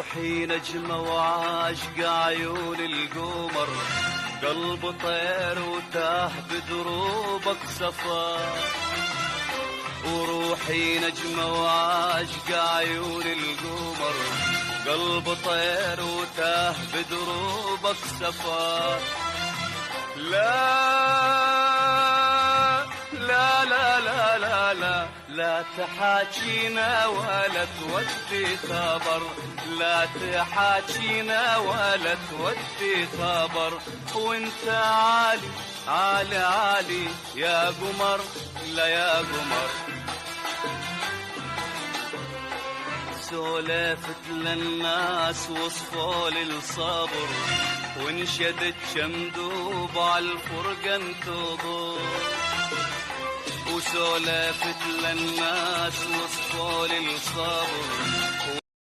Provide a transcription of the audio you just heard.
وروحي نجمة وعاشق عيون القمر، قلب طير وتاه بدروبك سفر. وروحي نجمة وعاشق عيون القمر، قلب طير وتاه بدروبك سفر. لا لا لا لا لا لا لا تحاكينا ولا تودي خبر، لا تحاكينا ولا تودي خبر. وانت عالي عالي عالي يا قمر، لا يا قمر. سولفت للناس وصفوا للصبر، وانشدت شمدوب عالفرقة انتظر. وسولفت للناس وصفوا للصبر،